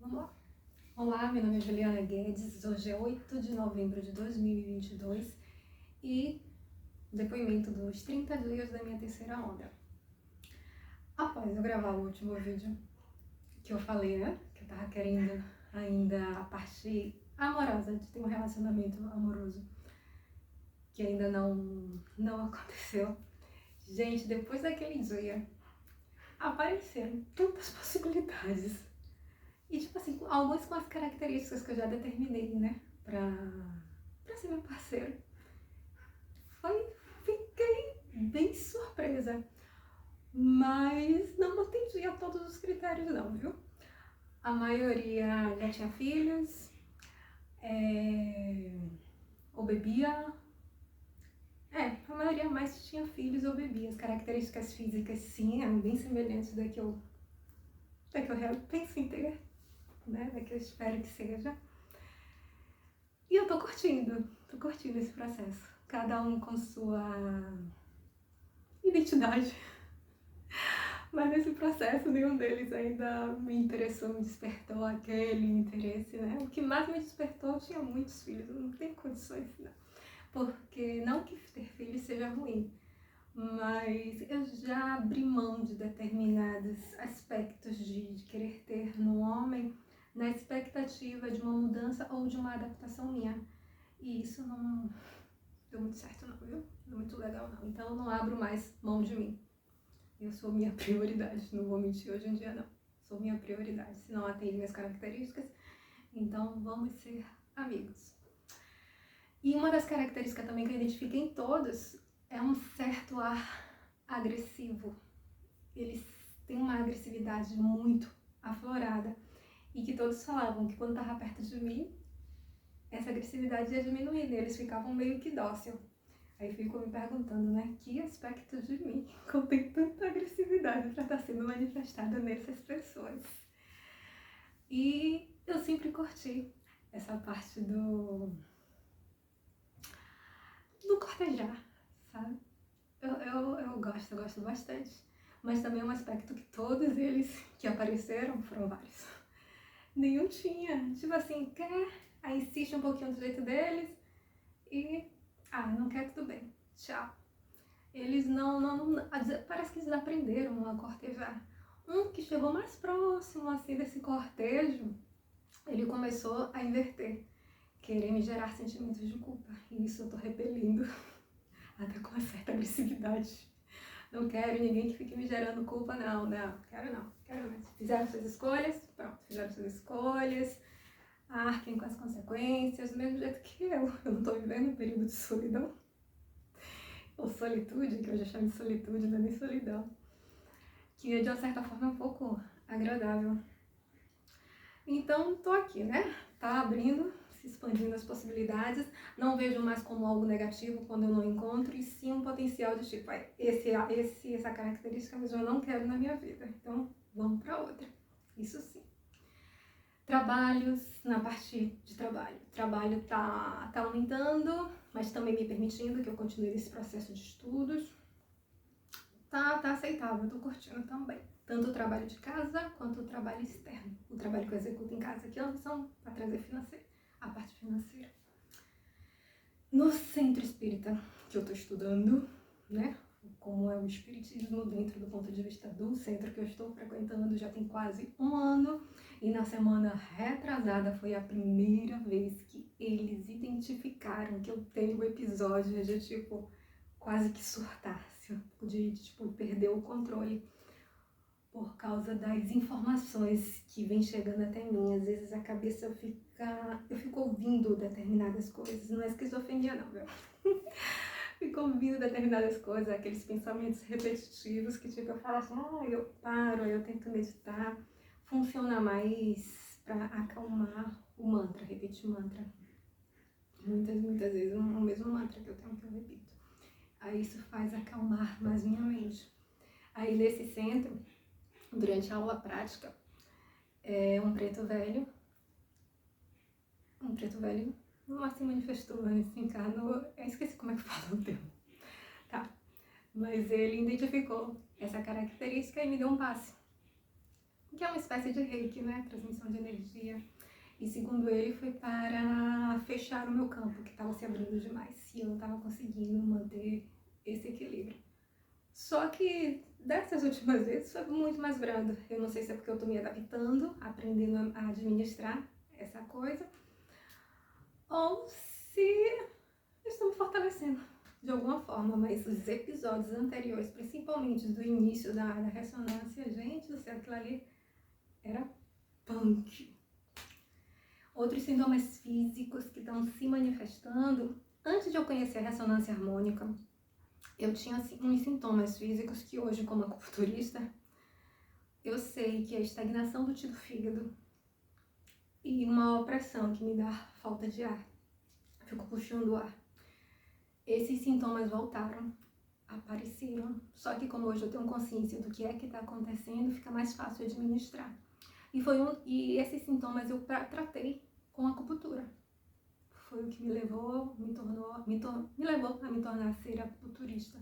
Vamos lá. Olá, meu nome é Juliana Guedes, hoje é 8 de novembro de 2022 e depoimento dos 30 dias da minha terceira onda. Após eu gravar o último vídeo que eu falei, né, que eu tava querendo ainda a parte amorosa, de ter um relacionamento amoroso, que ainda não aconteceu. Gente, depois daquele dia, apareceram tantas possibilidades. E tipo assim, algumas com as características que eu já determinei, né? Pra ser meu parceiro. Fiquei bem surpresa. Mas não atendi a todos os critérios não, viu? A maioria já tinha filhos, ou bebia. A maioria mais tinha filhos ou bebia. As características físicas, sim, eram bem semelhantes da que eu penso em ter, né? Da que eu espero que seja. E eu tô curtindo esse processo. Cada um com sua identidade. Mas nesse processo, nenhum deles ainda me interessou, me despertou aquele interesse, né? O que mais me despertou, eu tinha muitos filhos, eu não tenho condições, não. Porque não que ter filhos seja ruim, mas eu já abri mão de determinados aspectos de querer ter no homem na expectativa de uma mudança ou de uma adaptação minha. E isso não deu muito certo não, viu? Não deu muito legal não. Então eu não abro mais mão de mim. Eu sou minha prioridade, não vou mentir hoje em dia não. Sou minha prioridade, se não atende minhas características, então vamos ser amigos. E uma das características também que eu identifiquei em todos é um certo ar agressivo. Eles têm uma agressividade muito aflorada e que todos falavam que quando estava perto de mim, essa agressividade ia diminuindo, eles ficavam meio que dócil. Aí fico me perguntando, né, que aspecto de mim contém tanta agressividade para estar sendo manifestada nessas pessoas. E eu sempre curti essa parte do cortejar, sabe? Eu gosto bastante. Mas também é um aspecto que todos eles que apareceram, foram vários, nenhum tinha. Tipo assim, quer, aí insiste um pouquinho do jeito deles e, não quer, tudo bem, tchau. Eles parece que eles aprenderam a cortejar. Um que chegou mais próximo, assim, desse cortejo, ele começou a inverter, querer me gerar sentimentos de culpa. E isso eu tô repelindo, até com uma certa agressividade. Não quero ninguém que fique me gerando culpa, não. Quero não. Fizeram suas escolhas, pronto, fizeram suas escolhas, arquem com as consequências, do mesmo jeito que eu. Eu não tô vivendo um período de solidão. Ou solitude, que eu já chamo de solitude, não é nem solidão. Que de uma certa forma é um pouco agradável. Então, tô aqui, né? Tá abrindo, se expandindo as possibilidades. Não vejo mais como algo negativo quando eu não encontro, e sim um potencial de tipo, essa característica mesmo eu não quero na minha vida. Então, vamos pra outra. Isso sim. Trabalhos, na parte de trabalho. O trabalho tá aumentando, mas também me permitindo que eu continue nesse processo de estudos. Tá aceitável, eu tô curtindo também. Tanto o trabalho de casa quanto o trabalho externo. O trabalho que eu executo em casa, que é uma opção para trazer a parte financeira. No centro espírita que eu tô estudando, né? Como é o espiritismo dentro do ponto de vista do centro que eu estou frequentando já tem quase um ano. E na semana retrasada foi a primeira vez que eles identificaram que eu tenho episódios de tipo quase que surtar, de tipo perder o controle por causa das informações que vêm chegando até mim. Às vezes a cabeça eu fico ouvindo determinadas coisas, não é esquizofrenia não, viu? Fico ouvindo determinadas coisas, aqueles pensamentos repetitivos que tipo eu falo assim, eu paro, eu tento meditar. Funciona mais para acalmar o mantra, repetir o mantra. Muitas vezes o mesmo mantra que eu tenho que eu repito. Aí isso faz acalmar mais minha mente. Aí nesse centro, durante a aula prática, um preto velho não se manifestou, né? Se encarnou, eu esqueci como é que fala o termo. Tá. Mas ele identificou essa característica e me deu um passe. que é uma espécie de reiki, né? Transmissão de energia. E segundo ele, foi para fechar o meu campo, que estava se abrindo demais. E eu não estava conseguindo manter esse equilíbrio. Só que dessas últimas vezes foi muito mais brando. Eu não sei se é porque eu estou me adaptando, aprendendo a administrar essa coisa, ou se eu estou me fortalecendo de alguma forma. Mas os episódios anteriores, principalmente do início da ressonância, gente do céu, aquilo ali era punk. Outros sintomas físicos que estão se manifestando. Antes de eu conhecer a ressonância harmônica, eu tinha assim, uns sintomas físicos que hoje, como acupunturista, eu sei que é a estagnação do tecido fígado e uma opressão que me dá falta de ar. Eu fico puxando o ar. Esses sintomas voltaram, apareceram, só que como hoje eu tenho consciência do que é que está acontecendo, fica mais fácil administrar. E esses sintomas eu tratei com acupuntura. Foi o que me levou, me levou a me tornar ser acupunturista.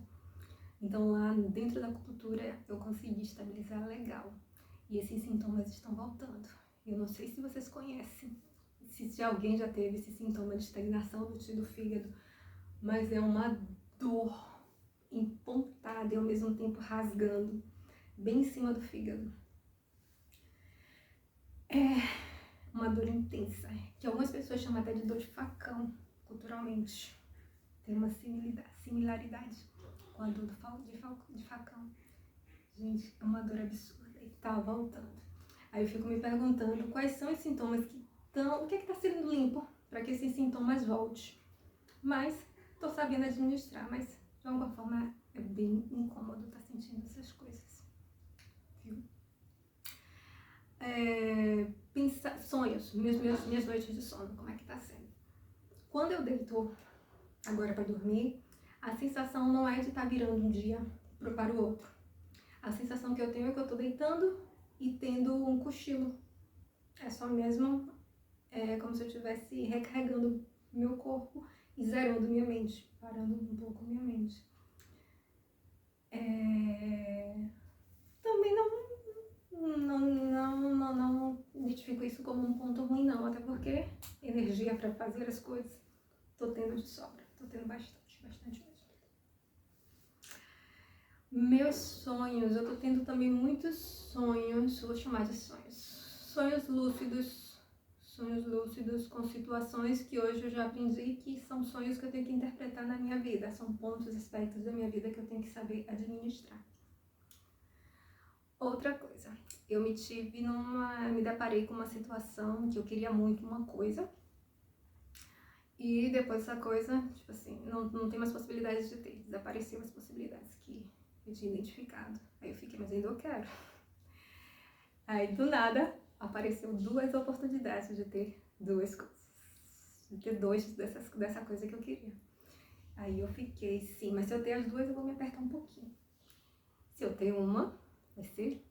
Então lá dentro da acupuntura eu consegui estabilizar legal. E esses sintomas estão voltando. Eu não sei se vocês conhecem, se alguém já teve esse sintoma de estagnação do tecido fígado, mas é uma dor empontada e ao mesmo tempo rasgando, bem em cima do fígado. É uma dor intensa, que algumas pessoas chamam até de dor de facão, culturalmente. Tem uma similaridade com a dor de facão. Gente, é uma dor absurda e tá voltando. Aí eu fico me perguntando quais são os sintomas que estão... O que é que tá sendo limpo para que esses sintomas voltem? Mas tô sabendo administrar, mas de alguma forma é bem incômodo estar sentindo essas coisas. Viu? Sonhos, minhas noites de sono, como é que tá sendo? Quando eu deito agora para dormir, a sensação não é de estar virando um dia para o outro. A sensação que eu tenho é que eu tô deitando e tendo um cochilo. É só mesmo como se eu estivesse recarregando meu corpo e zerando minha mente, parando um pouco minha mente. Também não identifico isso como um ponto ruim não, até porque energia para fazer as coisas tô tendo de sobra, tô tendo bastante mesmo. Meus sonhos, eu tô tendo também muitos sonhos, vou chamar de sonhos. Sonhos lúcidos com situações que hoje eu já aprendi que são sonhos que eu tenho que interpretar na minha vida. São pontos, aspectos da minha vida que eu tenho que saber administrar. Outra coisa, eu me deparei com uma situação que eu queria muito uma coisa. E depois essa coisa, tipo assim, não tem mais possibilidades de ter. Desapareceu as possibilidades que eu tinha identificado. Aí eu fiquei, mas ainda eu quero. Aí do nada apareceu 2 oportunidades de ter 2 coisas. De ter 2 dessa coisa que eu queria. Aí eu fiquei, sim, mas se eu ter as 2 eu vou me apertar um pouquinho. Se eu ter uma, vai ser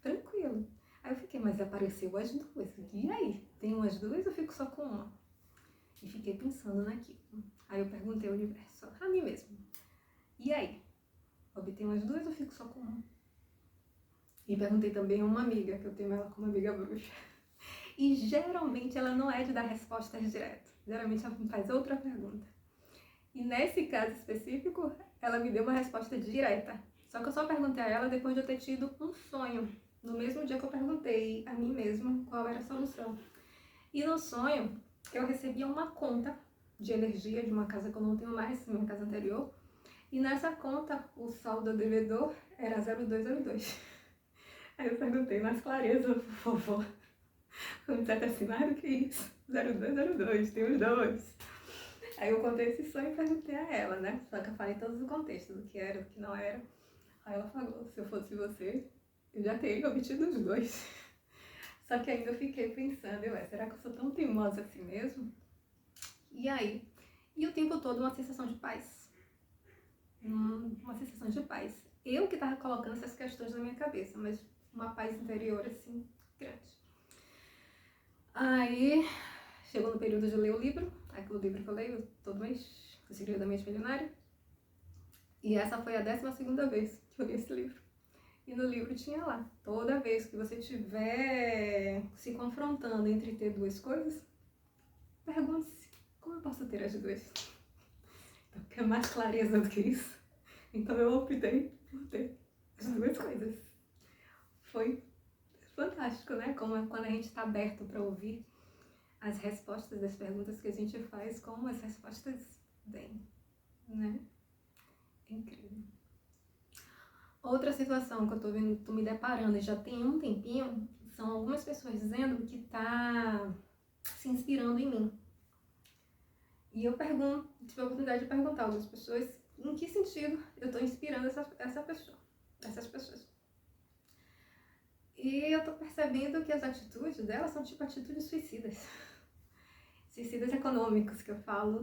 tranquilo. Aí eu fiquei, mas apareceu as 2. E aí? Tenho as 2 ou fico só com uma? E fiquei pensando naquilo. Aí eu perguntei ao universo, a mim mesmo. E aí? Obtenho as 2 ou fico só com uma? E perguntei também a uma amiga, que eu tenho ela como amiga bruxa. E geralmente ela não é de dar respostas diretas. Geralmente ela me faz outra pergunta. E nesse caso específico, ela me deu uma resposta direta. Só que eu só perguntei a ela depois de eu ter tido um sonho. No mesmo dia que eu perguntei a mim mesma qual era a solução. E no sonho, eu recebia uma conta de energia de uma casa que eu não tenho mais, minha casa anterior. E nessa conta, o saldo devedor era 0202. Aí eu perguntei mais clareza, por favor. Como você tá assinado, que isso? 0202, tem os 2. Aí eu contei esse sonho e perguntei a ela, né? Só que eu falei todos os contextos, do que era, do que não era. Aí ela falou, se eu fosse você, eu já teria obtido os 2. Só que ainda eu fiquei pensando, será que eu sou tão teimosa assim mesmo? E aí? E o tempo todo uma sensação de paz. Uma sensação de paz. Eu que tava colocando essas questões na minha cabeça, mas uma paz interior, assim, grande. Aí, chegou no período de ler o livro, aquele livro que eu leio todo mês, O Segredo da Mente Milionária. E essa foi a 12ª vez que eu li esse livro. E no livro tinha lá, toda vez que você estiver se confrontando entre ter duas coisas, pergunte-se, como eu posso ter as duas? Então, quer mais clareza do que isso? Então eu optei por ter as duas coisas. Foi fantástico, né? Como quando a gente está aberto para ouvir as respostas das perguntas que a gente faz, como as respostas vêm, né? É incrível. Outra situação que eu tô me deparando e já tem um tempinho, são algumas pessoas dizendo que tá se inspirando em mim. E eu tive a oportunidade de perguntar a algumas pessoas em que sentido eu tô inspirando essas pessoas. E eu tô percebendo que as atitudes delas são tipo atitudes suicidas. Suicidas econômicos, que eu falo.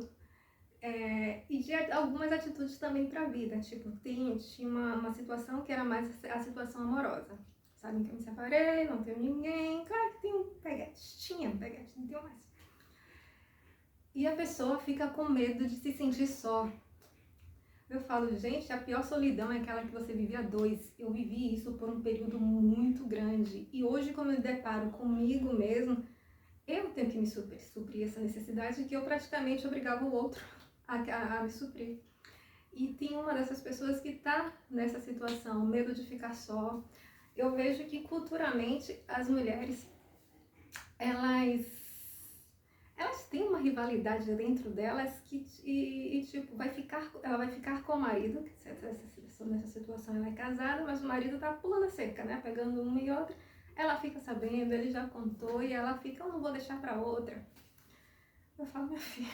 E de algumas atitudes também pra vida. Tipo, tinha uma situação que era mais a situação amorosa. Sabem que eu me separei, não tenho ninguém. Claro que tem um peguete. Tinha um peguete, não tenho mais. E a pessoa fica com medo de se sentir só. Eu falo, gente, a pior solidão é aquela que você vive a dois. Eu vivi isso por um período muito grande. E hoje, quando eu me deparo comigo mesmo, eu tenho que me suprir essa necessidade que eu praticamente obrigava o outro a me suprir. E tem uma dessas pessoas que está nessa situação, medo de ficar só. Eu vejo que culturalmente as mulheres, elas têm uma rivalidade dentro delas que tipo, ela vai ficar com o marido, que nessa situação ela é casada, mas o marido tá pulando a cerca, né? Pegando uma e outra. Ela fica sabendo, ele já contou e ela fica, eu não vou deixar pra outra. Eu falo, minha filha,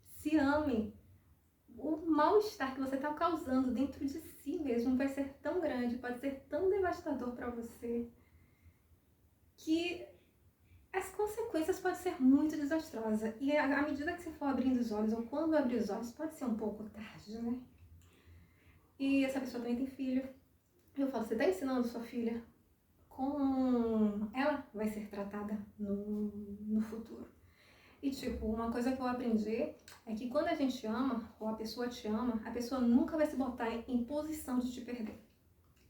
se ame. O mal-estar que você está causando dentro de si mesmo vai ser tão grande, pode ser tão devastador para você, que as consequências podem ser muito desastrosas. E à medida que você for abrindo os olhos, ou quando abrir os olhos, pode ser um pouco tarde, né? E essa pessoa também tem filho. Eu falo, você está ensinando sua filha como ela vai ser tratada no futuro. E tipo, uma coisa que eu aprendi é que quando a gente ama, ou a pessoa te ama, a pessoa nunca vai se botar em posição de te perder.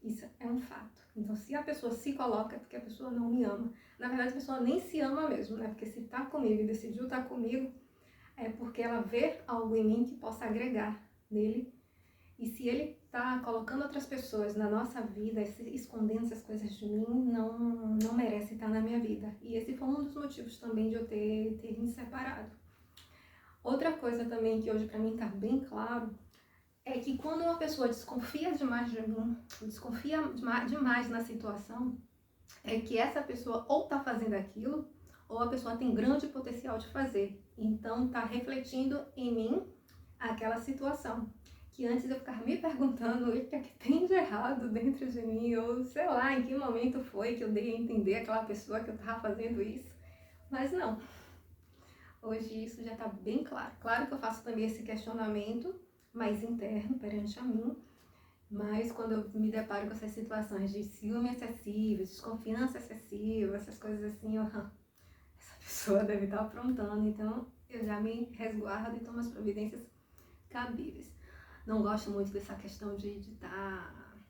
Isso é um fato. Então, se a pessoa se coloca, é porque a pessoa não me ama. Na verdade, a pessoa nem se ama mesmo, né? Porque se tá comigo e decidiu estar comigo, é porque ela vê algo em mim que possa agregar nele. E se ele tá colocando outras pessoas na nossa vida, escondendo essas coisas de mim, não merece estar na minha vida. E esse foi um dos motivos também de eu ter me separado. Outra coisa também que hoje pra mim tá bem claro, é que quando uma pessoa desconfia demais de mim, desconfia demais na situação, é que essa pessoa ou tá fazendo aquilo, ou a pessoa tem grande potencial de fazer. Então tá refletindo em mim aquela situação. Que antes eu ficava me perguntando o que é que tem de errado dentro de mim, ou sei lá, em que momento foi que eu dei a entender aquela pessoa que eu tava fazendo isso. Mas não. Hoje isso já tá bem claro. Claro que eu faço também esse questionamento mais interno perante a mim, mas quando eu me deparo com essas situações de ciúme excessivo, desconfiança excessiva, essas coisas assim, essa pessoa deve estar aprontando, então eu já me resguardo e tomo as providências cabíveis. Não gosto muito dessa questão de estar...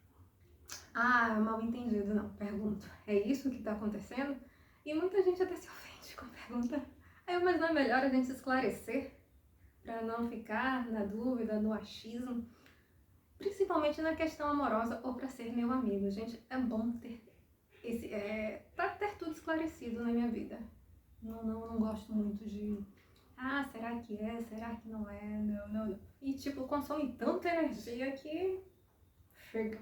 mal entendido, não. Pergunto, é isso que está acontecendo? E muita gente até se ofende com a pergunta. Mas não é melhor a gente esclarecer? Para não ficar na dúvida, no achismo? Principalmente na questão amorosa ou para ser meu amigo. Gente, é bom ter para ter tudo esclarecido na minha vida. Não gosto muito de... será que é? Será que não é? Não. E tipo, consome tanta energia que chega.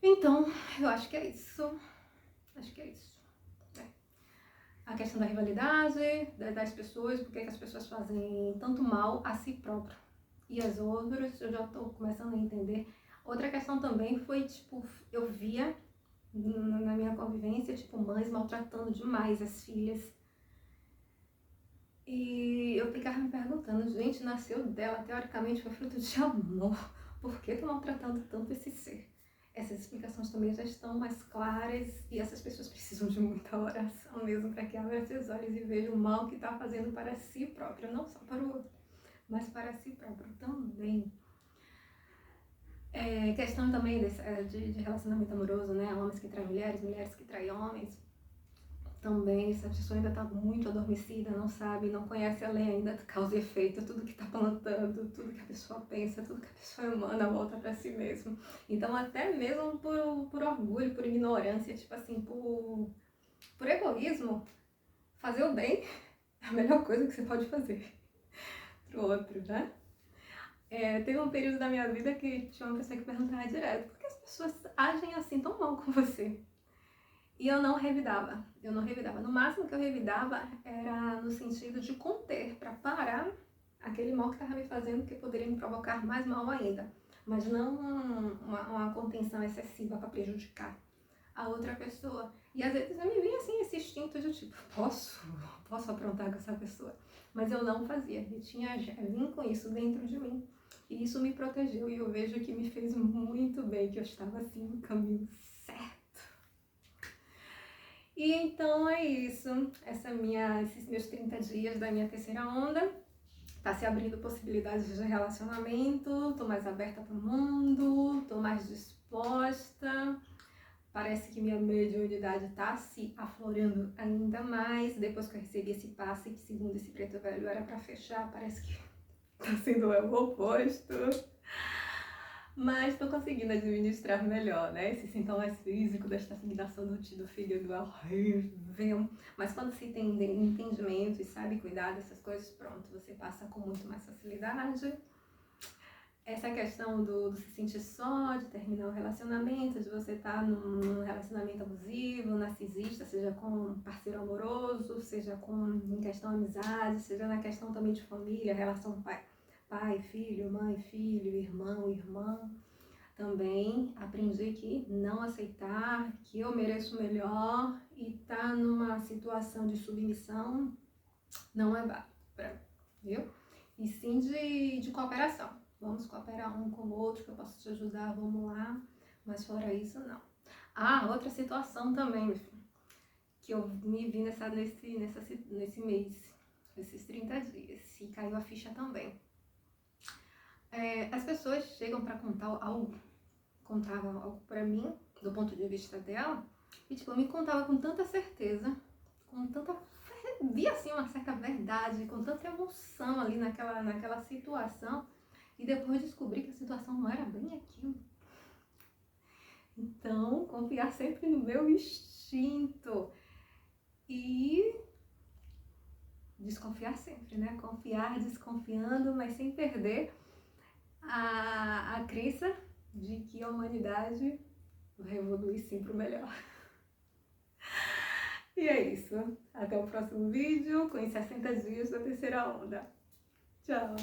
Então, eu acho que é isso. A questão da rivalidade, das pessoas, porque as pessoas fazem tanto mal a si próprio. E as outras, eu já estou começando a entender. Outra questão também foi, tipo, eu via na minha convivência, tipo, mães maltratando demais as filhas. E eu ficava me perguntando, gente, nasceu dela, teoricamente foi fruto de amor. Por que tô maltratando tanto esse ser? Essas explicações também já estão mais claras e essas pessoas precisam de muita oração mesmo para que abram seus olhos e vejam o mal que está fazendo para si próprio, não só para o outro, mas para si próprio também. Questão também de relacionamento amoroso, né? Homens que traem mulheres, mulheres que traem homens. Também, se a pessoa ainda está muito adormecida, não sabe, não conhece a lei ainda do causa e efeito, tudo que está plantando, tudo que a pessoa pensa, tudo que a pessoa emana volta para si mesmo. Então, até mesmo por orgulho, por ignorância, tipo assim, por egoísmo, fazer o bem é a melhor coisa que você pode fazer pro outro, né? Teve um período da minha vida que tinha uma pessoa que perguntava direto: por que as pessoas agem assim tão mal com você? E eu não revidava. No máximo que eu revidava era no sentido de conter, para parar aquele mal que estava me fazendo, que poderia me provocar mais mal ainda. Mas não uma contenção excessiva para prejudicar a outra pessoa. E às vezes eu me vinha assim, esse instinto de tipo, posso aprontar com essa pessoa. Mas eu não fazia. Eu vim com isso dentro de mim. E isso me protegeu. E eu vejo que me fez muito bem, que eu estava assim no caminho certo. E então é isso. Esses meus 30 dias da minha terceira onda. Tá se abrindo possibilidades de relacionamento. Tô mais aberta para o mundo. Tô mais disposta. Parece que minha mediunidade está se aflorando ainda mais. Depois que eu recebi esse passe, que segundo esse preto velho era para fechar, parece que está sendo o oposto. Mas estou conseguindo administrar melhor, né? Esses sintomas físicos desta stagnação do fígado é horrível. Mas quando se tem entendimento e sabe cuidar dessas coisas, pronto, você passa com muito mais facilidade. Essa questão do se sentir só, de terminar o relacionamento, de você estar num relacionamento abusivo, narcisista, seja com um parceiro amoroso, seja em questão amizade, seja na questão também de família, relação pai, filho, mãe, filho, irmão, irmã. Também aprendi que não aceitar, que eu mereço melhor e estar numa situação de submissão não é válido pra mim, viu? E sim de cooperação. Vamos cooperar um com o outro, que eu posso te ajudar, vamos lá. Mas fora isso, não. Outra situação também, meu filho, que eu me vi nesse mês, nesses 30 dias, e caiu a ficha também. As pessoas chegam para contavam algo para mim, do ponto de vista dela, e tipo, me contava com tanta certeza, via assim uma certa verdade, com tanta emoção ali naquela situação, e depois descobri que a situação não era bem aquilo. Então, confiar sempre no meu instinto e desconfiar sempre, né? Confiar desconfiando, mas sem perder a crença de que a humanidade vai evoluir sim para o melhor. E é isso. Até o próximo vídeo com os 60 dias da terceira onda. Tchau!